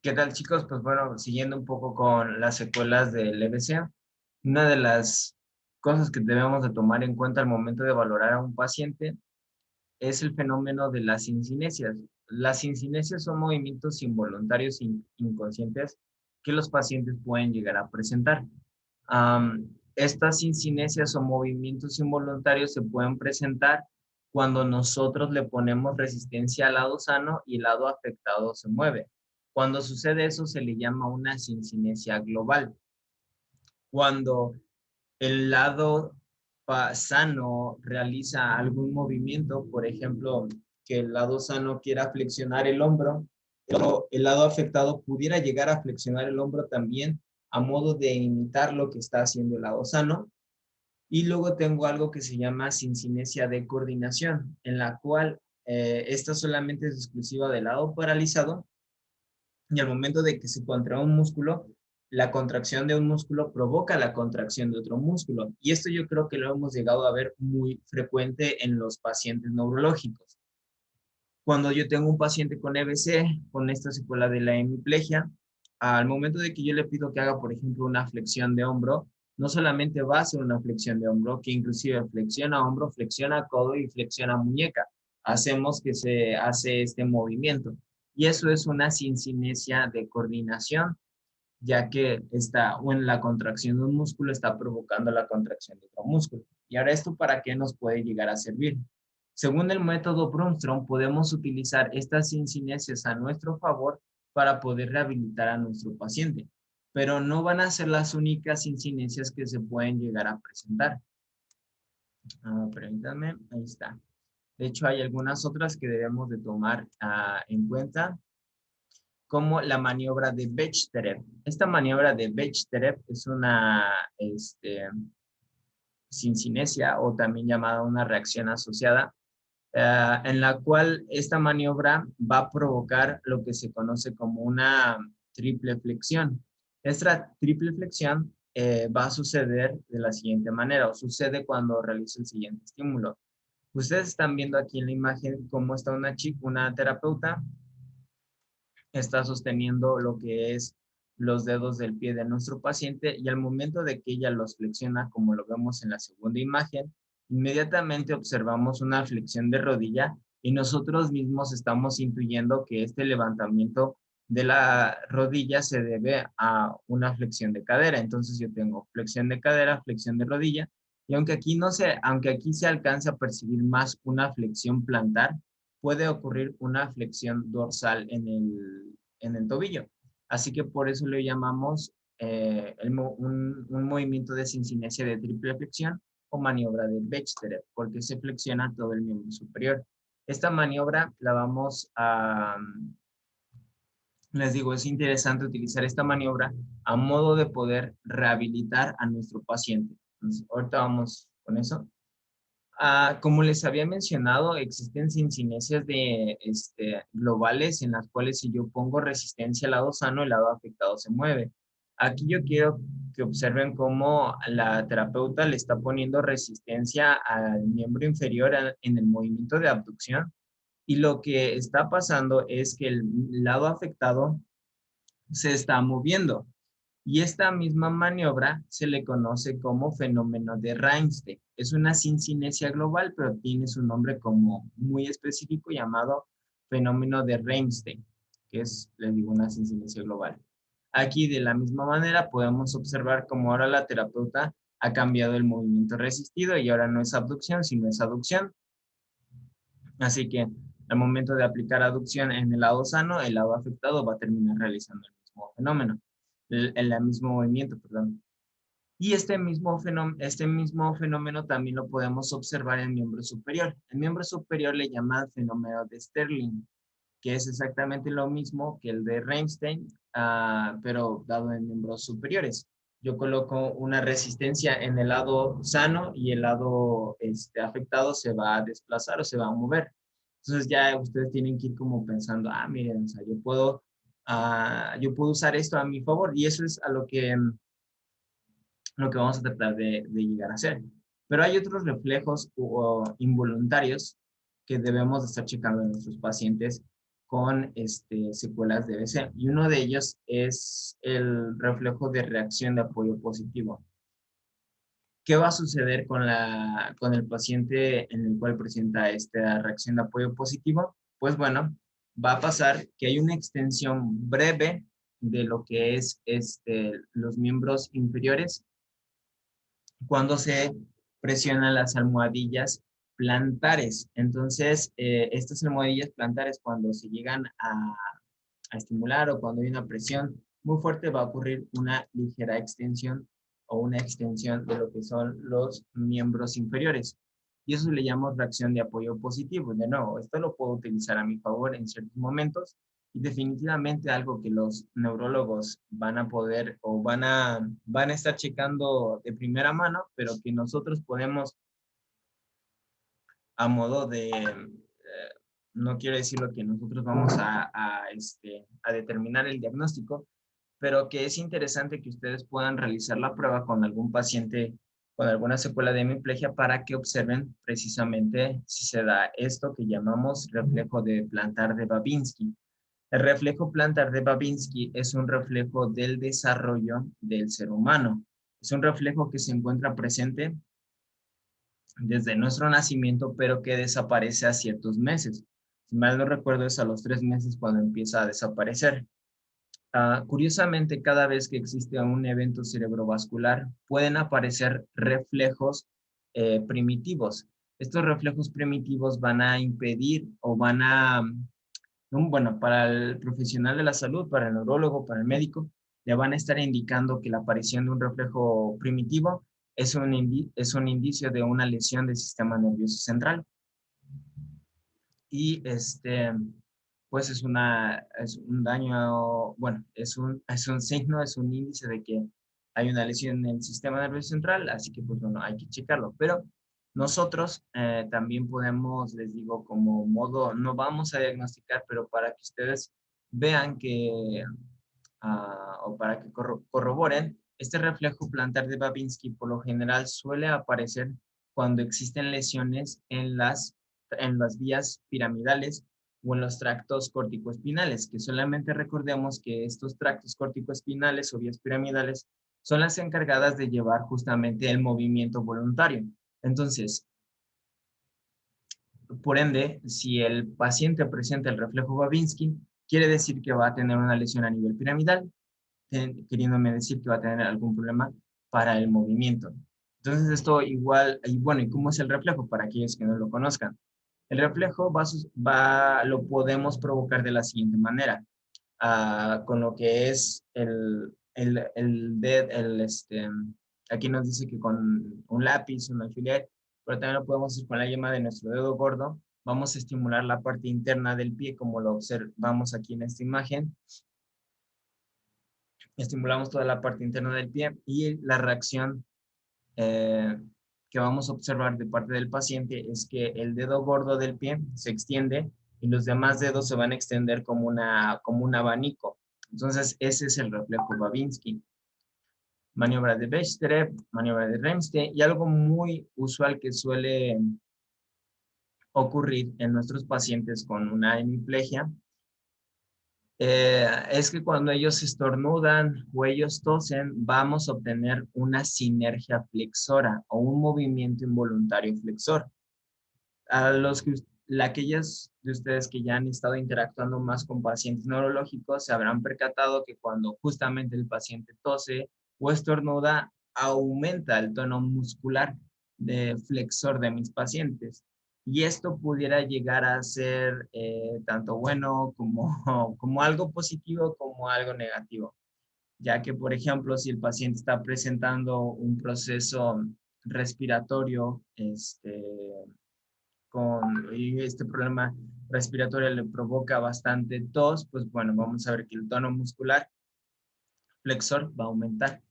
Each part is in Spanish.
¿Qué tal, chicos? Pues bueno, siguiendo un poco con las secuelas del EBC, una de las cosas que debemos de tomar en cuenta al momento de valorar a un paciente es el fenómeno de las sincinesias. Las sincinesias son movimientos involuntarios inconscientes que los pacientes pueden llegar a presentar. Estas sincinesias o movimientos involuntarios se pueden presentar cuando nosotros le ponemos resistencia al lado sano y el lado afectado se mueve. Cuando sucede eso se le llama una sincinesia global. Cuando el lado sano realiza algún movimiento, por ejemplo, que el lado sano quiera flexionar el hombro, pero el lado afectado pudiera llegar a flexionar el hombro también a modo de imitar lo que está haciendo el lado sano. Y luego tengo algo que se llama sincinesia de coordinación, en la cual esta solamente es exclusiva del lado paralizado y al momento de que se contrae un músculo, la contracción de un músculo provoca la contracción de otro músculo. Y esto yo creo que lo hemos llegado a ver muy frecuente en los pacientes neurológicos. Cuando yo tengo un paciente con EBC, con esta secuela de la hemiplegia, al momento de que yo le pido que haga, por ejemplo, una flexión de hombro, no solamente va a hacer una flexión de hombro, que inclusive flexiona hombro, flexiona codo y flexiona muñeca. Hacemos que se hace este movimiento. Y eso es una sincinesia de coordinación, ya que está o en la contracción de un músculo está provocando la contracción de otro músculo. Y ahora esto para qué nos puede llegar a servir. Según el método Brunstrom, podemos utilizar estas sincinesias a nuestro favor para poder rehabilitar a nuestro paciente, pero no van a ser las únicas sincinesias que se pueden llegar a presentar. Permítanme, ahí está. De hecho, hay algunas otras que debemos de tomar en cuenta, como la maniobra de Bechterew. Esta maniobra de Bechterew es una sincinesia o también llamada una reacción asociada, en la cual esta maniobra va a provocar lo que se conoce como una triple flexión. Esta triple flexión va a suceder de la siguiente manera, o sucede cuando realizo el siguiente estímulo. Ustedes están viendo aquí en la imagen cómo está una chica, una terapeuta, está sosteniendo lo que es los dedos del pie de nuestro paciente y al momento de que ella los flexiona, como lo vemos en la segunda imagen, inmediatamente observamos una flexión de rodilla y nosotros mismos estamos intuyendo que este levantamiento de la rodilla se debe a una flexión de cadera. Entonces yo tengo flexión de cadera, flexión de rodilla, y aunque aquí se alcance a percibir más una flexión plantar, puede ocurrir una flexión dorsal en el tobillo. Así que por eso le llamamos un movimiento de sincinesia de triple flexión o maniobra de Bechterew, porque se flexiona todo el miembro superior. Esta maniobra la vamos a, les digo, es interesante utilizar esta maniobra a modo de poder rehabilitar a nuestro paciente. Entonces, ahorita vamos con eso. Como les había mencionado, existen sincinesias globales en las cuales si yo pongo resistencia al lado sano, el lado afectado se mueve. Aquí yo quiero que observen cómo la terapeuta le está poniendo resistencia al miembro inferior en el movimiento de abducción y lo que está pasando es que el lado afectado se está moviendo. Y esta misma maniobra se le conoce como fenómeno de Reinstein. Es una sincinesia global, pero tiene su nombre como muy específico llamado fenómeno de Reinstein, que es, les digo, una sincinesia global. Aquí de la misma manera podemos observar cómo ahora la terapeuta ha cambiado el movimiento resistido y ahora no es abducción, sino es aducción. Así que al momento de aplicar aducción en el lado sano, el lado afectado va a terminar realizando el mismo fenómeno, el mismo movimiento, perdón. Y este mismo fenómeno también lo podemos observar en el miembro superior. El miembro superior le llama fenómeno de Sterling, que es exactamente lo mismo que el de Reinstein, pero dado en miembros superiores. Yo coloco una resistencia en el lado sano y el lado afectado se va a desplazar o se va a mover. Entonces ya ustedes tienen que ir como pensando, miren, o sea, yo puedo usar esto a mi favor y eso es a lo que vamos a tratar de llegar a hacer. Pero hay otros reflejos involuntarios que debemos de estar checando en nuestros pacientes con secuelas de BC. Y uno de ellos es el reflejo de reacción de apoyo positivo. ¿Qué va a suceder con el paciente en el cual presenta esta reacción de apoyo positivo? Pues bueno, va a pasar que hay una extensión breve de lo que es los miembros inferiores cuando se presionan las almohadillas plantares. Entonces, estas almohadillas plantares cuando se llegan a estimular o cuando hay una presión muy fuerte va a ocurrir una ligera extensión o una extensión de lo que son los miembros inferiores. Y eso le llamamos reacción de apoyo positivo. De nuevo, esto lo puedo utilizar a mi favor en ciertos momentos y definitivamente algo que los neurólogos van a poder o van a estar checando de primera mano, pero que nosotros podemos a modo de, no quiero decir lo que nosotros vamos a determinar el diagnóstico, pero que es interesante que ustedes puedan realizar la prueba con algún paciente con alguna secuela de hemiplegia para que observen precisamente si se da esto que llamamos reflejo de plantar de Babinski. El reflejo plantar de Babinski es un reflejo del desarrollo del ser humano. Es un reflejo que se encuentra presente desde nuestro nacimiento, pero que desaparece a ciertos meses. Si mal no recuerdo, es a los 3 meses cuando empieza a desaparecer. Curiosamente, cada vez que existe un evento cerebrovascular, pueden aparecer reflejos primitivos. Estos reflejos primitivos van a impedir o van a, bueno, para el profesional de la salud, para el neurólogo, para el médico, le van a estar indicando que la aparición de un reflejo primitivo es es un indicio de una lesión del sistema nervioso central. Y pues es un daño, bueno, es un signo, es un índice de que hay una lesión en el sistema nervioso central, así que pues bueno, hay que checarlo. Pero nosotros también podemos, les digo, como modo, no vamos a diagnosticar, pero para que ustedes vean que, o para que corroboren, este reflejo plantar de Babinski por lo general suele aparecer cuando existen lesiones en las vías piramidales o en los tractos corticoespinales, que solamente recordemos que estos tractos corticoespinales o vías piramidales son las encargadas de llevar justamente el movimiento voluntario. Entonces, por ende, si el paciente presenta el reflejo Babinski, quiere decir que va a tener una lesión a nivel piramidal, queriéndome decir que va a tener algún problema para el movimiento. Entonces, esto igual, y bueno, ¿y cómo es el reflejo? Para aquellos que no lo conozcan. El reflejo lo podemos provocar de la siguiente manera, con lo que es aquí nos dice que con un lápiz, un alfiler, pero también lo podemos hacer con la yema de nuestro dedo gordo. Vamos a estimular la parte interna del pie, como lo observamos aquí en esta imagen. Estimulamos toda la parte interna del pie y la reacción que vamos a observar de parte del paciente es que el dedo gordo del pie se extiende y los demás dedos se van a extender como un abanico. Entonces, ese es el reflejo Babinski. Maniobra de Bechterew, maniobra de Remste y algo muy usual que suele ocurrir en nuestros pacientes con una hemiplegia es que cuando ellos estornudan o ellos tosen, vamos a obtener una sinergia flexora o un movimiento involuntario flexor. A aquellas de ustedes que ya han estado interactuando más con pacientes neurológicos se habrán percatado que cuando justamente el paciente tose o estornuda, aumenta el tono muscular de flexor de mis pacientes. Y esto pudiera llegar a ser tanto bueno como, como algo positivo como algo negativo, ya que, por ejemplo, si el paciente está presentando un proceso respiratorio, y este problema respiratorio le provoca bastante tos, pues bueno, vamos a ver que el tono muscular flexor va a aumentar.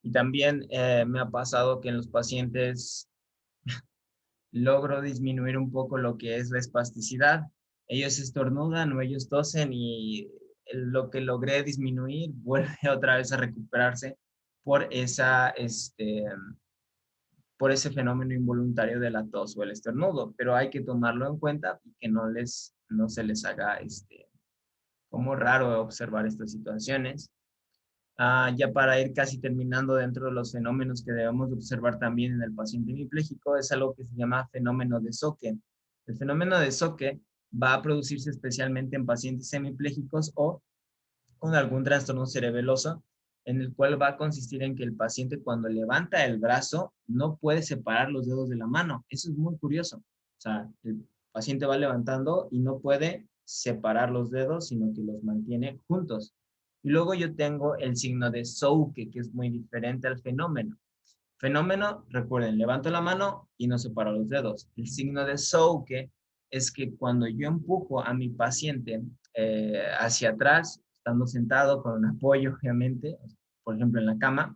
Y también me ha pasado que en los pacientes logro disminuir un poco lo que es la espasticidad. Ellos estornudan o ellos tosen y lo que logré disminuir vuelve otra vez a recuperarse por por ese fenómeno involuntario de la tos o el estornudo, pero hay que tomarlo en cuenta y que no se les haga como raro observar estas situaciones. Ya para ir casi terminando, dentro de los fenómenos que debemos observar también en el paciente hemipléjico es algo que se llama fenómeno de Socke. El fenómeno de Socke va a producirse especialmente en pacientes hemipléjicos o con algún trastorno cerebeloso, en el cual va a consistir en que el paciente cuando levanta el brazo no puede separar los dedos de la mano. Eso es muy curioso. O sea, el paciente va levantando y no puede separar los dedos, sino que los mantiene juntos. Y luego yo tengo el signo de Souke, que es muy diferente al fenómeno. Fenómeno, recuerden, levanto la mano y no separo los dedos. El signo de Souke es que cuando yo empujo a mi paciente hacia atrás, estando sentado con un apoyo, obviamente, por ejemplo en la cama,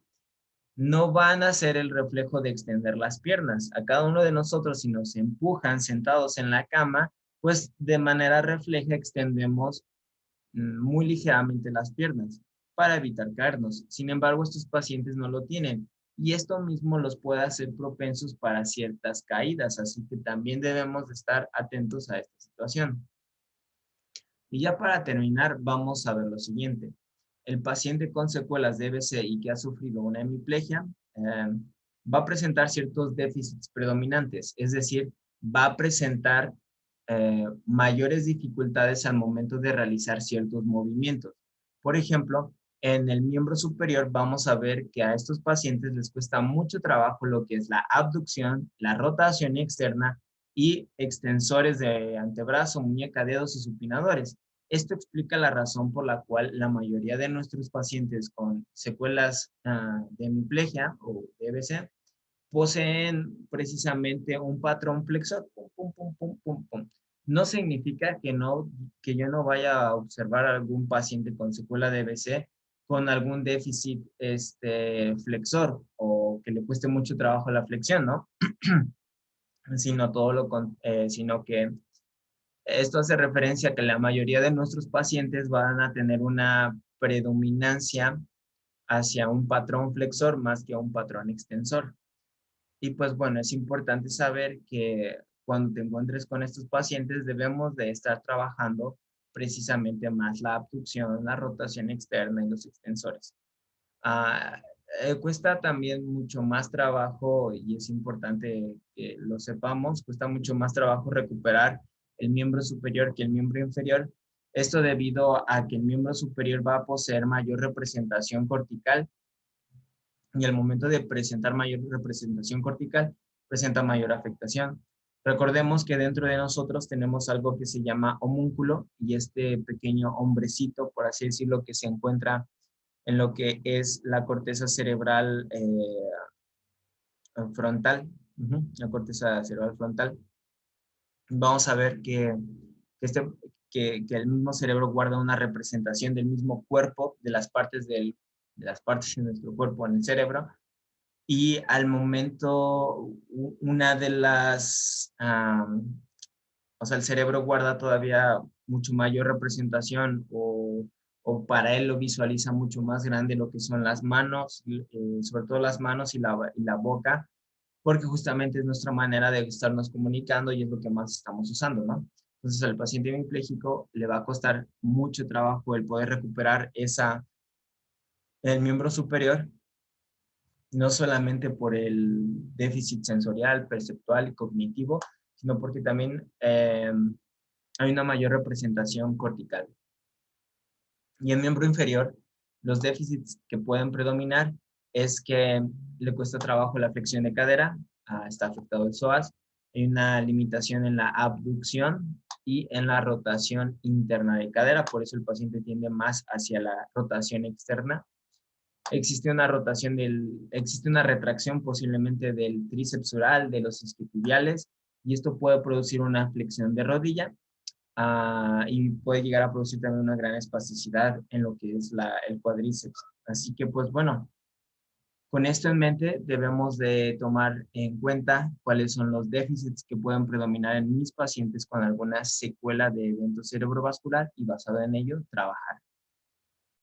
no van a hacer el reflejo de extender las piernas. A cada uno de nosotros, si nos empujan sentados en la cama, pues de manera refleja extendemos muy ligeramente las piernas para evitar caernos. Sin embargo, estos pacientes no lo tienen y esto mismo los puede hacer propensos para ciertas caídas, así que también debemos de estar atentos a esta situación. Y ya para terminar, vamos a ver lo siguiente. El paciente con secuelas de EBC y que ha sufrido una hemiplegia va a presentar ciertos déficits predominantes, es decir, va a presentar mayores dificultades al momento de realizar ciertos movimientos. Por ejemplo, en el miembro superior vamos a ver que a estos pacientes les cuesta mucho trabajo lo que es la abducción, la rotación externa y extensores de antebrazo, muñeca, dedos y supinadores. Esto explica la razón por la cual la mayoría de nuestros pacientes con secuelas de hemiplegia o de EBC poseen precisamente un patrón flexor. Pum, pum, pum, pum, pum, pum. No significa que yo no vaya a observar a algún paciente con secuela de EBC con algún déficit flexor o que le cueste mucho trabajo la flexión, ¿no? Sino que esto hace referencia a que la mayoría de nuestros pacientes van a tener una predominancia hacia un patrón flexor más que a un patrón extensor. Y pues bueno, es importante saber que cuando te encuentres con estos pacientes debemos de estar trabajando precisamente más la abducción, la rotación externa y los extensores. Ah, cuesta también mucho más trabajo, y es importante que lo sepamos, cuesta mucho más trabajo recuperar el miembro superior que el miembro inferior. Esto debido a que el miembro superior va a poseer mayor representación cortical y al momento de presentar mayor representación cortical, presenta mayor afectación. Recordemos que dentro de nosotros tenemos algo que se llama homúnculo y este pequeño hombrecito, por así decirlo, que se encuentra en lo que es la corteza cerebral frontal, la corteza cerebral frontal. Vamos a ver este, que el mismo cerebro guarda una representación del mismo cuerpo, de las partes de nuestro cuerpo en el cerebro, y al momento una de las, o sea, el cerebro guarda todavía mucho mayor representación o para él lo visualiza mucho más grande lo que son las manos, sobre todo las manos y la boca, porque justamente es nuestra manera de estarnos comunicando y es lo que más estamos usando, ¿no? Entonces al paciente hemipléjico le va a costar mucho trabajo el poder recuperar el miembro superior, no solamente por el déficit sensorial, perceptual y cognitivo, sino porque también hay una mayor representación cortical. Y en miembro inferior, los déficits que pueden predominar es que le cuesta trabajo la flexión de cadera, está afectado el psoas, hay una limitación en la abducción y en la rotación interna de cadera, por eso el paciente tiende más hacia la rotación externa. Existe una retracción posiblemente del tríceps oral, de los isquiotibiales, y esto puede producir una flexión de rodilla y puede llegar a producir también una gran espasticidad en lo que es el cuádriceps. Así que pues bueno, con esto en mente debemos de tomar en cuenta cuáles son los déficits que pueden predominar en mis pacientes con alguna secuela de evento cerebrovascular y basado en ello trabajar.